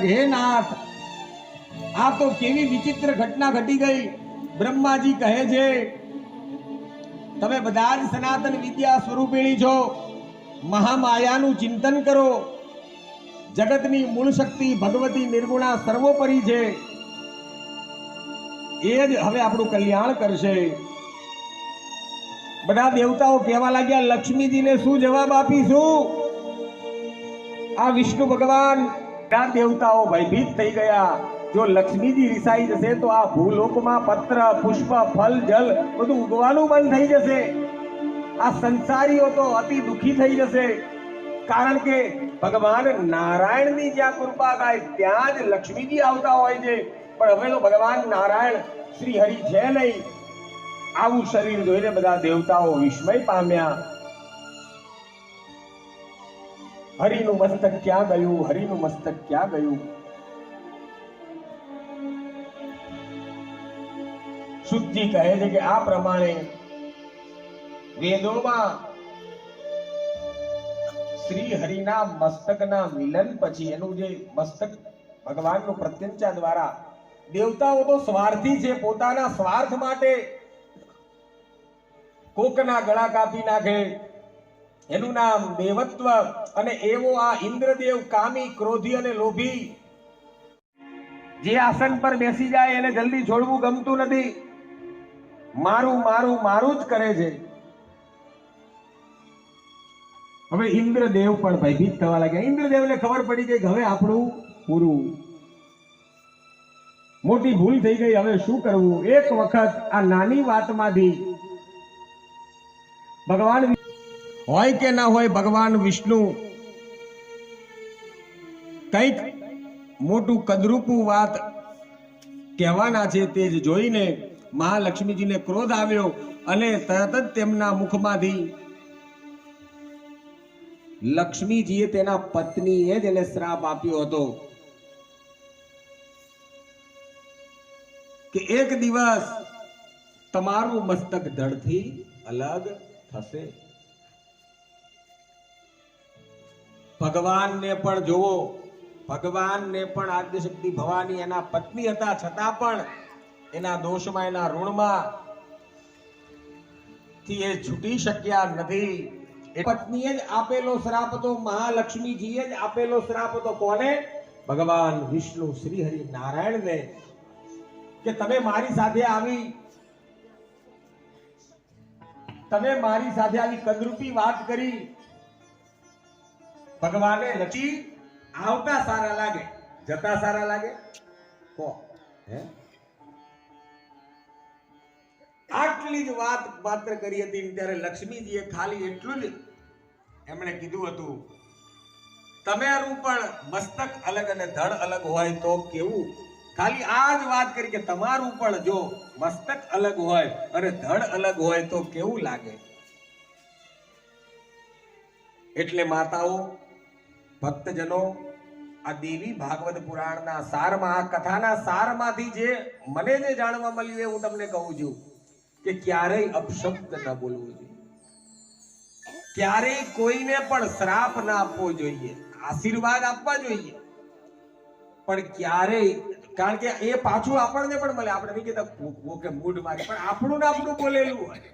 કે હે નાથ, આ તો કેવી વિચિત્ર ઘટના ઘટી ગઈ. બ્રહ્માજી કહે છે, તમે બધા જ સનાતન વિદ્યા સ્વરૂપિણી છો, મહામાયાનું ચિંતન કરો. જગતની મૂળ શક્તિ ભગવતી નિર્ગુણા સર્વોપરી છે, એ જ હવે આપણું કલ્યાણ કરશે. બધા દેવતાઓ કહેવા લાગ્યા, લક્ષ્મીજીને શું જવાબ આપીશું? આ વિષ્ણુ ભગવાન, બધા દેવતાઓ ભયભીત થઈ ગયા. જો લક્ષ્મીજી રિસાઈ જશે તો આ ભૂલોકમાં પત્ર પુષ્પ ફલ જલ બધું ઉગવાનું બંધ થઈ જશે. આ સંસારીઓ તો અતિ દુઃખી થઈ જશે. કારણ કે ભગવાન નારાયણની જ્યાં કૃપા થાય ત્યાં જ લક્ષ્મીજી આવતા હોય છે. પણ હવે તો ભગવાન નારાયણ શ્રી હરિ છે નહીં. આવું શરીર જોઈને બધા દેવતાઓ વિસ્મય પામ્યા. હરિનું મસ્તક ક્યાં ગયું? હરિનું મસ્તક ક્યાં ગયું? શુદ્ધજી કહે છે કે આ પ્રમાણે વેદોમાં શ્રી હરિના મસ્તકના મિલન પછી એનું જે મસ્તક ભગવાનનું પ્રત્યંચા દ્વારા, દેવતાઓ તો સ્વાર્થી છે, પોતાના સ્વાર્થ માટે કોકના ગળા કાપી નાખે, એનું નામ દેવત્વ. અને એવો આ ઇન્દ્રદેવ કામી, ક્રોધી અને લોભી, જે આસન પર બેસી જાય એને જલ્દી છોડવું ગમતું નથી. મારું મારું મારું જ કરે છે. હવે ઇન્દ્રદેવ પણ ભયભીત થવા લાગ્યા. ઇન્દ્રદેવને ખબર પડી ગઈ કે હવે આપણું પૂરું, મોટી ભૂલ થઈ ગઈ. હવે શું કરવું? એક વખત આ નાની વાતમાંથી ભગવાન હોય કે ના હોય, ભગવાન વિષ્ણુ કંઈક મોટું કદરૂપું વાત કહેવાના છે. તે જ જોઈને મહાલક્ષ્મીજીને ક્રોધ આવ્યો અને તરત જ તેમના મુખમાંથી લક્ષ્મીજીએ તેના પત્નીએ જ એને શ્રાપ આપ્યો હતો કે એક દિવસ તમારું મસ્તક ધડથી અલગ થશે. ભગવાનને પણ જોવો, ભગવાનને પણ આદ્યશક્તિ ભવાની એના પત્ની હતા, છતાં પણ એના દોષમાં, એના ઋણમાં થી એ છૂટી શક્યા નથી. પત્નીએ જ આપેલો શ્રાપ હતો, મહાલક્ષ્મીજીએ જ આપેલો શ્રાપ હતો. કોને? ભગવાન વિષ્ણુ શ્રી હરિ નારાયણને, કે તમે મારી સાથે આવી કદરૂપી વાત કરી. ભગવાને લખી, આવતા સારા લાગે, જતા સારા લાગે. આટલી જ વાત માત્ર કરી હતી ત્યારે લક્ષ્મીજીએ ખાલી એટલું જ એમણે કીધું હતું, તમારું પણ મસ્તક અલગ અને ધડ અલગ હોય તો કેવું? ખાલી આ જ વાત કરી કે તમારું પણ જો મસ્તક અલગ હોય અને ધડ અલગ હોય તો કેવું લાગે? એટલે માતાઓ, ભક્તજનો, આ દેવી ભાગવત પુરાણના સારમાં, આ કથાના સારમાંથી જે મને જે જાણવા મળ્યું એ હું તમને કહું છું કે ક્યારેય અપશબ્દ ન બોલવો જોઈએ, ક્યારેય કોઈને પણ શ્રાપ ના આપવો જોઈએ, આશીર્વાદ આપવા જોઈએ, પણ ક્યારેય, કારણ કે એ પાછું આપણને પણ મળે. આપણે નહીં કહેતા કે મૂઢ મારી, પણ આપણું ને આપણું બોલેલું હોય.